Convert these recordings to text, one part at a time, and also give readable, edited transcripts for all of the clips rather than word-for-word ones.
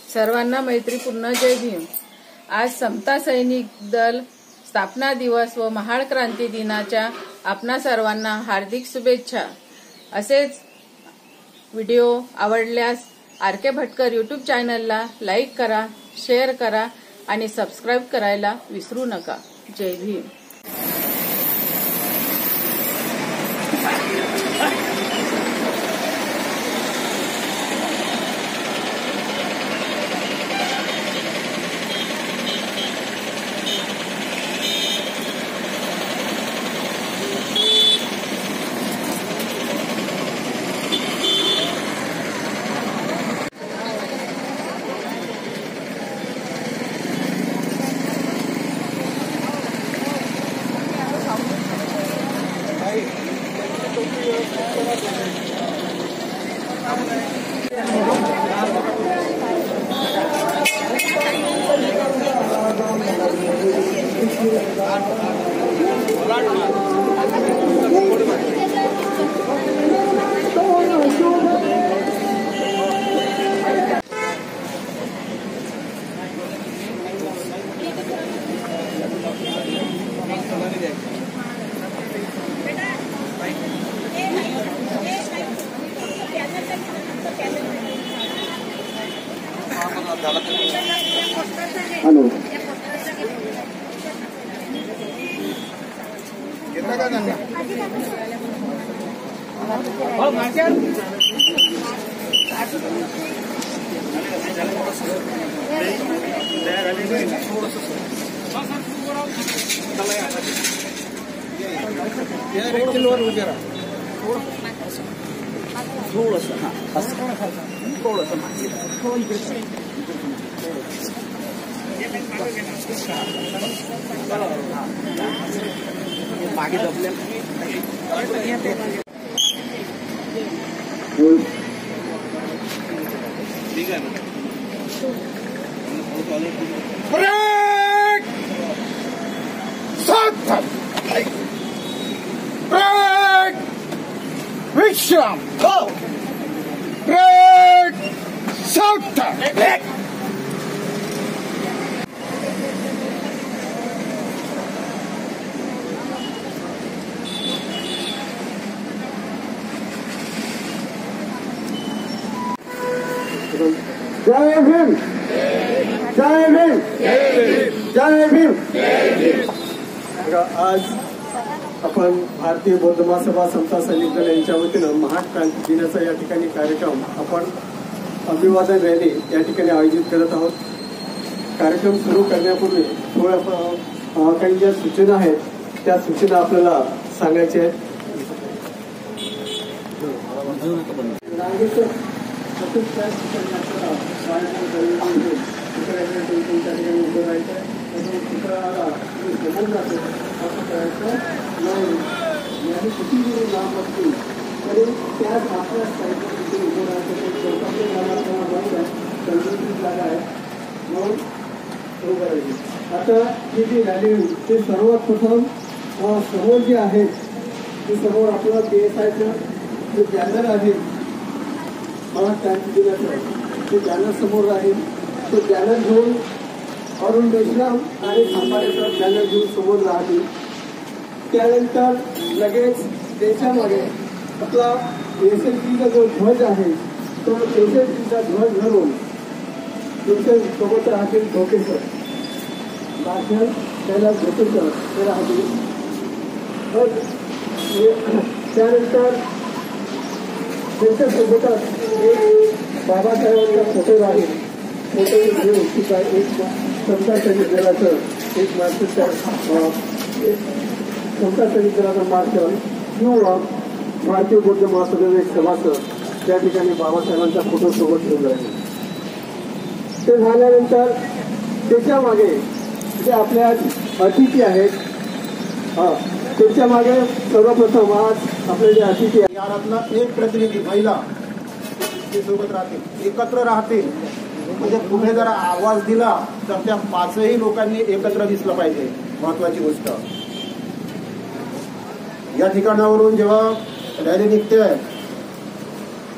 सर्वांना मैत्रीपूर्ण जय भीम। आज समता सैनिक दल स्थापना दिवस व महाळ क्रांती दिनाच्या आपणा सर्वांना हार्दिक शुभेच्छा। असेच व्हिडिओ आवडल्यास आर.के. भटकर यूट्यूब चॅनलला लाईक करा, शेअर करा आणि सबस्क्राईब करायला विसरू नका। जय भीम। हेलो कितना का करना एक किलो और वगैरह थोड़ा मागे दबले ठीक है ना। ब्रेक साथ ब्रेक विश्राम ब्रेक साथ ब्रेक जय भीम जय भीम जय भीम। आज आपण भारतीय बौद्ध महासभा समता सैनिक दल यांच्या वतीनं महाळ क्रांती दिनाचा या ठिकाणी कार्यक्रम आपण अभिवादन रॅली या ठिकाणी आयोजित करत आहोत। कार्यक्रम सुरू करण्यापूर्वी थोड्या काही ज्या सूचना आहेत त्या सूचना आपल्याला सांगायच्या आहेत। आता ही जी रॅली ते सर्वात प्रथम समोर जे आहे ते समोर आपलं PSIचं जे बॅनर आहे महाळ क्रांती दिनाचं ते बॅनर समोर आहे। तो बॅनर घेऊन अरुण मेश्राम आणि खांबाळेचा बॅनर घेऊन समोर राहतील। त्यानंतर लगेच त्याच्यामध्ये आपला SLPचा जो ध्वज आहे तो SLPचा ध्वज धरून तुमच्या सोबत राहतील धोकेसर भाषण त्याला धोकेसर ते राहतील। त्यानंतर त्यांच्यासोबतच एक बाबासाहेबांचा फोटो राहील। फोटो घेऊन सुद्धा एक समता सैनिक दलाचं एक मार्शल समता सैनिक दलाचं मार्शल किंवा भारतीय बौद्ध महासभेचे एक सभासद त्या ठिकाणी बाबासाहेबांचा फोटो सोबत घेऊन राहील। ते झाल्यानंतर त्याच्या मागे जे आपल्या अतिथी आहेत त्याच्या मागे सर्वप्रथम आज आपले जे अतिथी यातनं एक प्रतिनिधी महिला ते सोबत राहतील, एकत्र राहतील। म्हणजे पुढे जर आवाज दिला तर त्या पाचही लोकांनी एकत्र दिसलं पाहिजे। महत्वाची गोष्ट या ठिकाणावरून जेव्हा रॅली निघते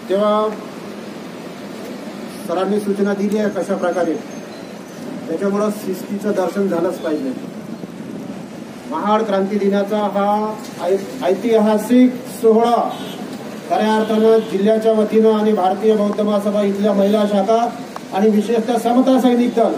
तेव्हा सरांनी सूचना दिली आहे कशा प्रकारे, त्याच्यामुळं शिस्तीचं दर्शन झालंच पाहिजे. महाड क्रांती दिनाचा हा ऐतिहासिक सोहळा खऱ्या अर्थानं जिल्ह्याच्या वतीनं आणि भारतीय बौद्ध महासभा इथल्या महिला शाखा आणि विशेषतः समता सैनिक दल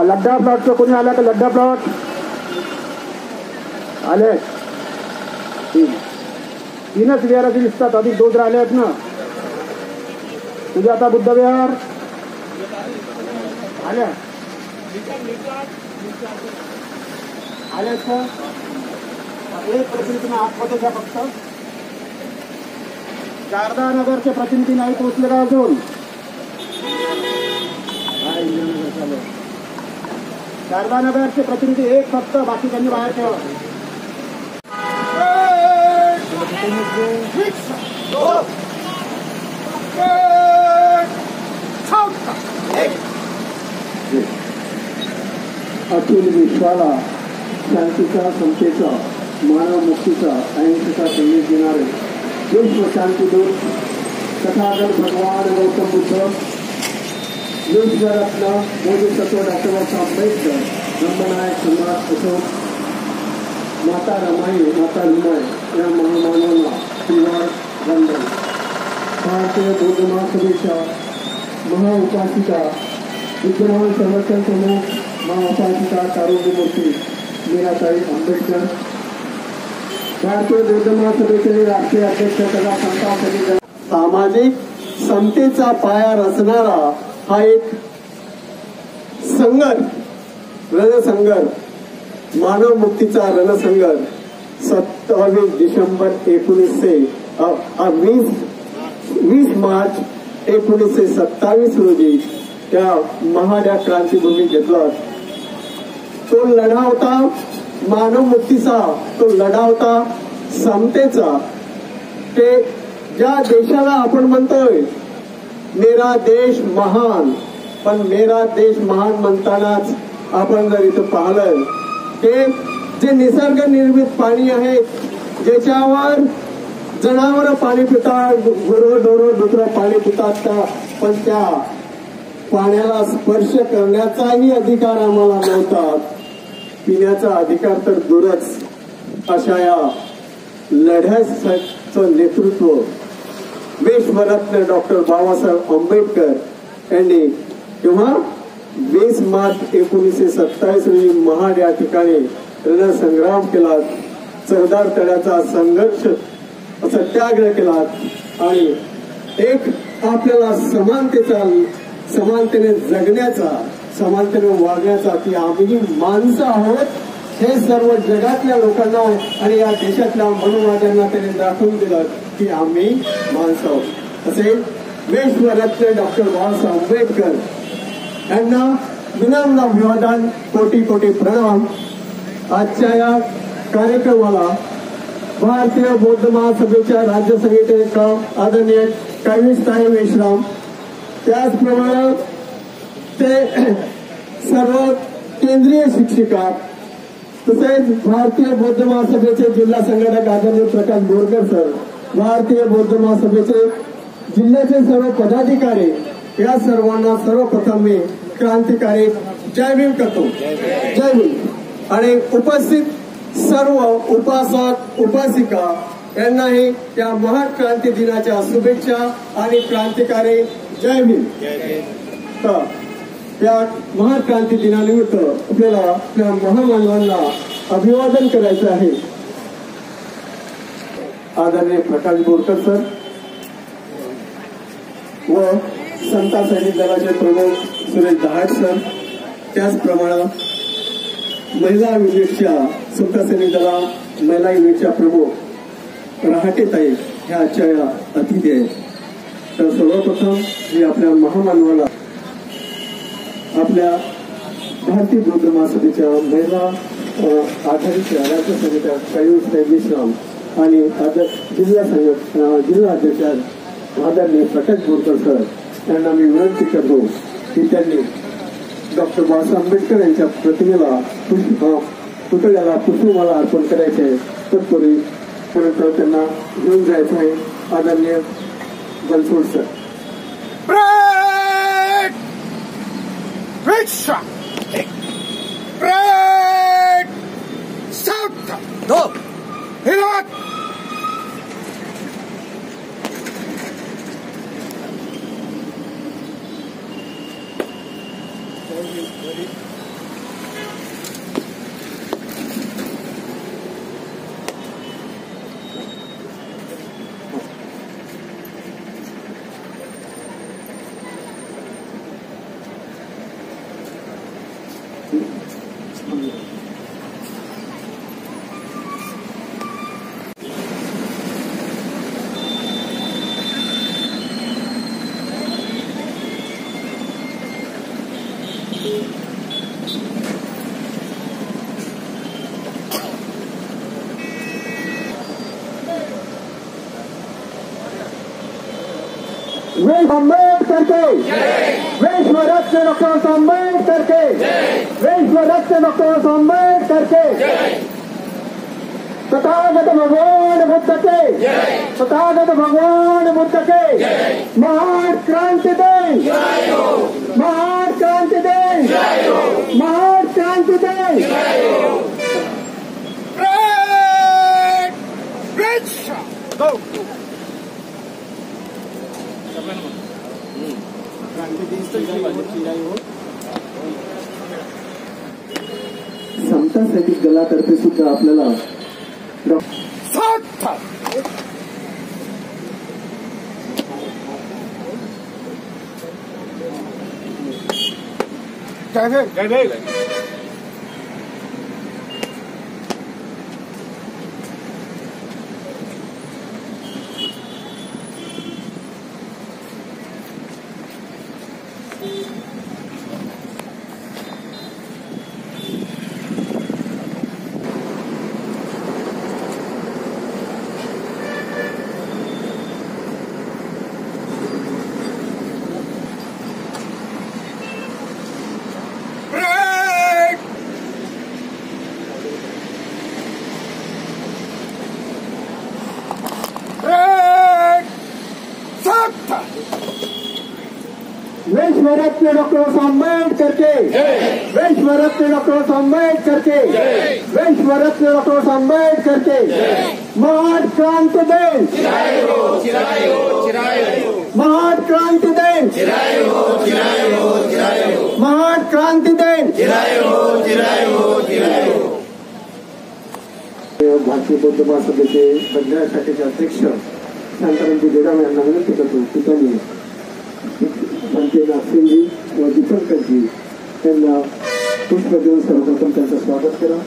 लड्डा प्लॉटचं कोणी आला का? लड्डा प्लॉट आले, तीनच विहाराचे दिसतात, अधिक 2 राहिले आहेत ना. तुझे आता बुद्ध विहार आल्या आल्यात का? एक प्रतिनिधी आतमध्ये घ्या फक्त. शारदा नगरचे प्रतिनिधी नाही पोहोचले का अजून? शारदा नगरचे प्रतिनिधी एक फक्त, बाकी त्यांनी बाहेर ठेवा. अतुल विश्वाला शांतीचा, समतेचा, मानव मुक्तीचा, अहिंसेचा संदेश देणारे विश्व शांतीदूत तथागत भगवान गौतम बुद्ध, विश्वरत्न बोधिसत्व डॉक्टर बाबासाहेब आंबेडकर, ब्रह्मनायक सम्राट अशोक, माता रमाई, माता रुमाई या महामानवांना श्रीवार वंदन. भारतीय बौद्ध महासभेच्या महाउपासिका, विद्यमान संरक्षण प्रमुख महाउपासिका कारुण्यमूर्ती मीराताई आंबेडकर, भारतीय बौद्ध महासभेचे राष्ट्रीय अध्यक्ष तथा समता सैनिक दल. सामाजिक समतेचा पाया रचणारा हा एक संघर्ष, रणसंघर्ष, मानव मुक्तीचा रणसंघर्ष 27 डिसेंबर 20 मार्च 1927 रोजी त्या महाड्या क्रांतीभूमी घेतला. तो लढा होता मानव मुक्तीचा, तो लढा होता समतेचा. ते ज्या देशाला आपण म्हणतोय मेरा देश महान, पण मेरा देश महान म्हणतानाच आपण जर इथं पाहिलं ते जे निसर्ग निर्मित पाणी आहे, ज्याच्यावर जनावर पाणी पितात, गुरंढोरं दुसरं पाणी पितात का, पण त्या पाण्याला स्पर्श करण्याचाही अधिकार आम्हाला नव्हता, पिण्याचा अधिकार तर दूरच. अशा या लढ्याचं नेतृत्व विश्वरत्न डॉक्टर बाबासाहेब आंबेडकर यांनी तेव्हा 20 मार्च 1927 रोजी महाड या ठिकाणी रणसंग्राम केला, चौदार तळ्याचा संघर्ष सत्याग्रह केला आणि एक आपल्याला समानतेने जगण्याचा, समानतेने वागण्याचा, की आम्ही माणसं आहोत हे सर्व जगातल्या लोकांना आणि या देशातल्या मनुवाद्यांना त्यांनी दाखवून दिलं की आम्ही माणसं आहोत. असे विश्वरत्न डॉक्टर बाबासाहेब आंबेडकर यांना विनम्र अभिवादन, कोटी कोटी प्रणाम. आजच्या या कार्यक्रमाला भारतीय बौद्ध महासभेच्या राज्य संघटनेचा आदरणीय कायमिस्ताई मेश्राम, त्याचप्रमाणे ते सर्व केंद्रीय शिक्षिका, तसेच भारतीय बौद्ध महासभेचे जिल्हा संघटक आदरणीय प्रकाश बोरकर सर, भारतीय बौद्ध महासभेचे जिल्ह्याचे सर्व पदाधिकारी, या सर्वांना सर्वप्रथम मी क्रांतिकारी जय भीम करतो. जय भीम. आणि उपस्थित सर्व उपासक उपासिका यांनाही त्या महान क्रांती दिनाच्या शुभेच्छा आणि क्रांतिकारी जय भीम. तर या महान क्रांती दिनानिमित्त आपल्याला आपल्या महामानवांना अभिवादन करायचं आहे. आदरणीय प्रकाश बोरकर सर व समता सैनिक दलाचे प्रमुख सुरेश दहाट सर, त्याचप्रमाणे महिला युनिटच्या समता सैनिक दला महिला युनिटच्या प्रमुख रहाटेताई ह्या आजच्या अतिथी आहेत. तर सर्वप्रथम मी आपल्या महामानवाला आपल्या भारतीय बौद्ध महासभेच्या महिला आघाडीच्या राज्य समित्या कायमिस्ताई मेश्राम आणि जिल्हा अध्यक्ष आदरणीय प्रकाश बोरकर सर यांना मी विनंती करतो की त्यांनी डॉक्टर बाबासाहेब आंबेडकर यांच्या प्रतिमेला पुतळ्याला पुष्पमाला अर्पण करायचे आहे. तत्पूर्वी नंतर त्यांना घेऊन जायचं आहे. आदरणीय Bansod sir. Break! Riksha! Break! South! No! Hilat! Ambedkar के विश्व रत्न डॉक्टर अम्बेडकर के विश्व रत्न डॉक्टर अम्बेडकर के तथागत भगवान बुद्ध के तथागत भगवान बुद्ध के महान क्रांति दें महान क्रांति दें महान क्रांति दें. Riksha! Go! समता सैनिक दलातर्फे सुद्धा आपल्याला South! Jai Break! Break! South! विश्व रत्न डॉक्टर अम्बेडकर के विश्व रत्न डॉक्टर अम्बेडकर के विश्व रत्न डॉक्टर अम्बेडकर के महान क्रांति दें महान क्रांति दें महान क्रांति दें. भारतीय बौद्ध महासभेचे बंजारा शाखेचे अध्यक्ष शांतारामजी बेगाम यांना विनंती करतो की त्यांनी पंचे नागसिंगजी व दीपंकरजी यांना पुष्प देऊन सर्वप्रथम त्यांचं स्वागत करा.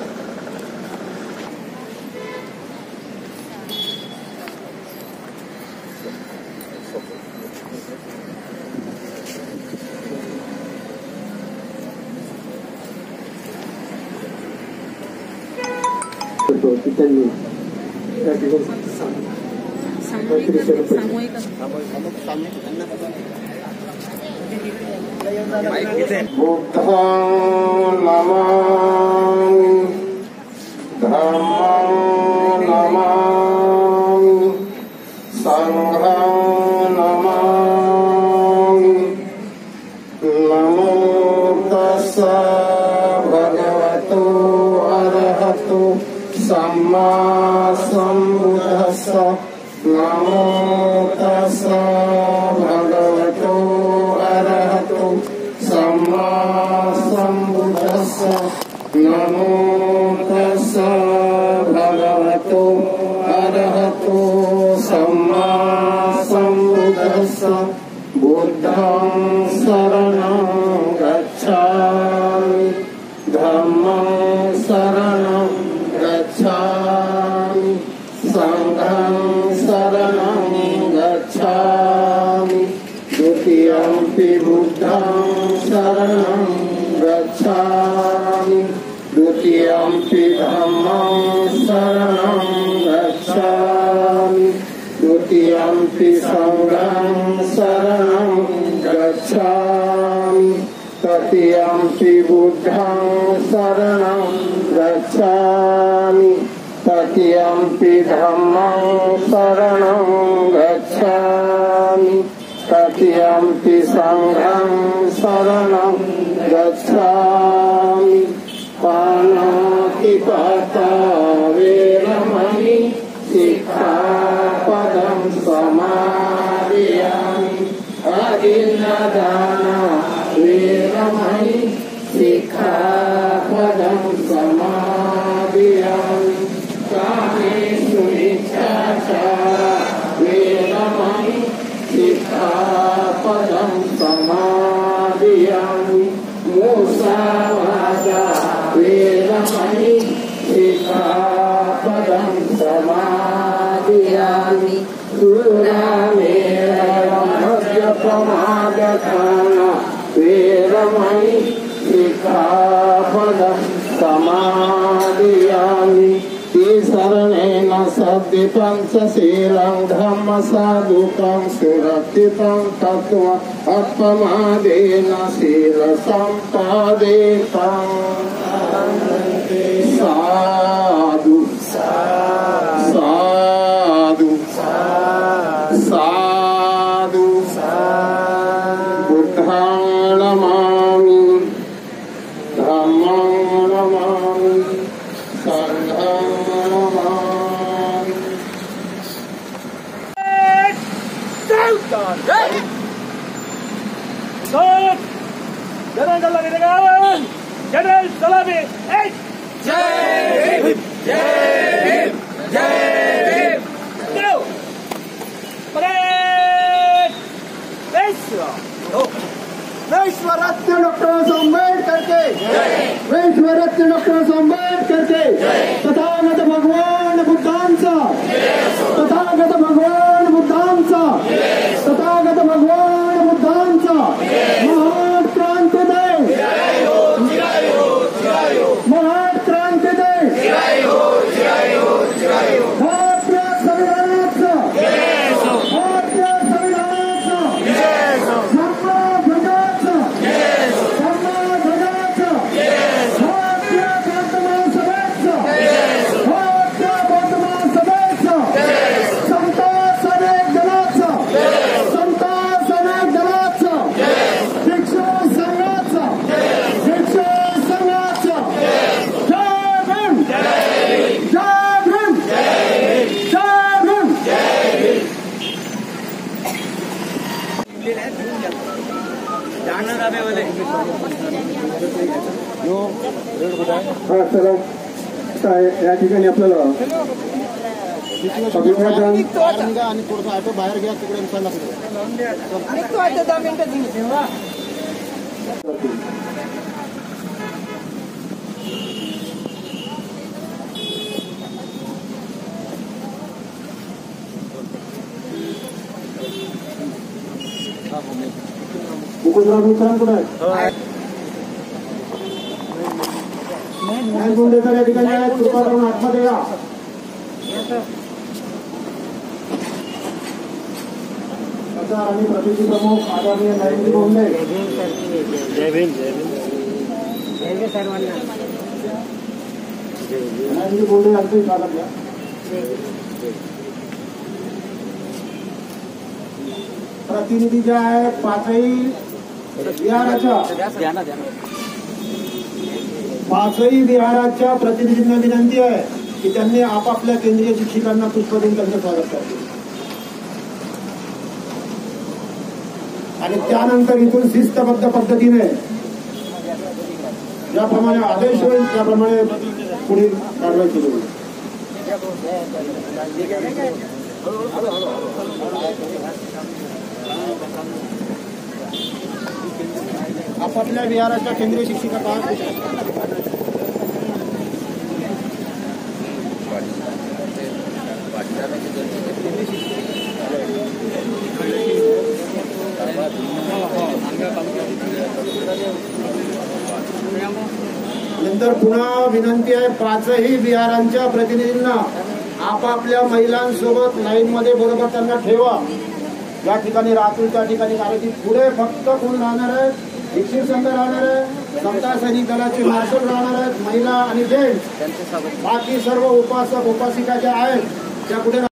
की त्यांनी या ठिकाणी बुद्धं नमामि धम्मं नमामि संघं नमामि. नमो तस्सै भगवतो अरहतो सम्मा सम्बुद्धस्स. नमो तस्सै भगवतो अरहतो सम्मा सम्बुद्धस्स. नमो तस्सै भगवतो अरहतो सम्मा सम्बुद्धस्स. बुद्धं शरणं गच्छामि धम्मं शरणं गच्छामि संघं शरणं गच्छामि. द्वितीयंपि बुद्धं शरणं गच्छामि द्वितीयंपि धम्मं शरणं गच्छामि द्वितीयंपि संघं शरणं गच्छामि तृतीयं तृतीयम्पि बुद्धं शरणं गच्छामि तृतीयम्पि धम्मं शरणं गच्छामि तृतीयम्पि संघं शरणं गच्छामि पाणातिपाता वेरमणि सिक्खापदं समादयामि अदिन्नदाना वेरमणि सिक्खापदं समादयामि कामेषु मिथ्याचारा वेरमणि सिक्खापदं समादयामि मुसावादा वेरमणि सिक्खापदं समादयामि मद्यप्रमादखाना वेरमणि सिक्खापदं समादयामि शरणेन सद्य पंचशीलं धम्मसाधुकं सुरक्षितं तत्त्वम् अपमादेन शीलसम्पादेकं साधु साधु साधु बुद्धं नमामि धम्मं नमामि संघं नमामि। General Salami, hey! Jai Bhim! Jai Bhim! Jai Bhim! Go! Parade! विश्वरत्न डॉक्टर आंबेडकर के विश्वरत्न डॉक्टर आंबेडकर के तथागत भगवान बुद्धांचा तथागत भगवान बुद्धांचा तथागत भगवान बुद्धांचा महान क्रांती दे महान क्रांती दे भारतीय संविधानाचा भारतीय संविधानाचा या ठिकाणी आपल्याला अभिवादन आणि थोडंसं ऑटो बाहेर घ्या तिकडे मुकुंदराव मित्रांकडे गुंडेकर या ठिकाणी आहेत कृपा करून आतमध्ये या आणि प्रतिनिधी प्रमुख आदरणीय नरेंद्र बोंडे जय भीम सर्वांना नरेंद्र बोंडे यांचं स्वागत घ्या प्रतिनिधी जे आहेत पाचही विहाराच्या प्रतिनिधींना विनंती आहे की त्यांनी आपापल्या केंद्रीय शिक्षकांना पुष्प देऊन त्यांचं स्वागत करतील आणि त्यानंतर इथून शिस्तबद्ध पद्धतीने ज्याप्रमाणे आदेश होईल त्याप्रमाणे पुढील कारवाई सुरू होईल. आपापल्या विहाराच्या केंद्रीय शिक्षिका नंतर पुन्हा विनंती आहे पाचही विहारांच्या प्रतिनिधींना आपापल्या महिलांसोबत लाईनमध्ये बरोबर त्यांना ठेवा. या ठिकाणी राहतील त्या ठिकाणी कारण की पुढे फक्त कोण राहणार आहे शिक्षक संघ राहणार आहे समता सैनिक दलाचे मार्शल राहणार आहेत महिला आणि जेंट्स. बाकी सर्व उपासक उपासिका ज्या आहेत त्या कुठे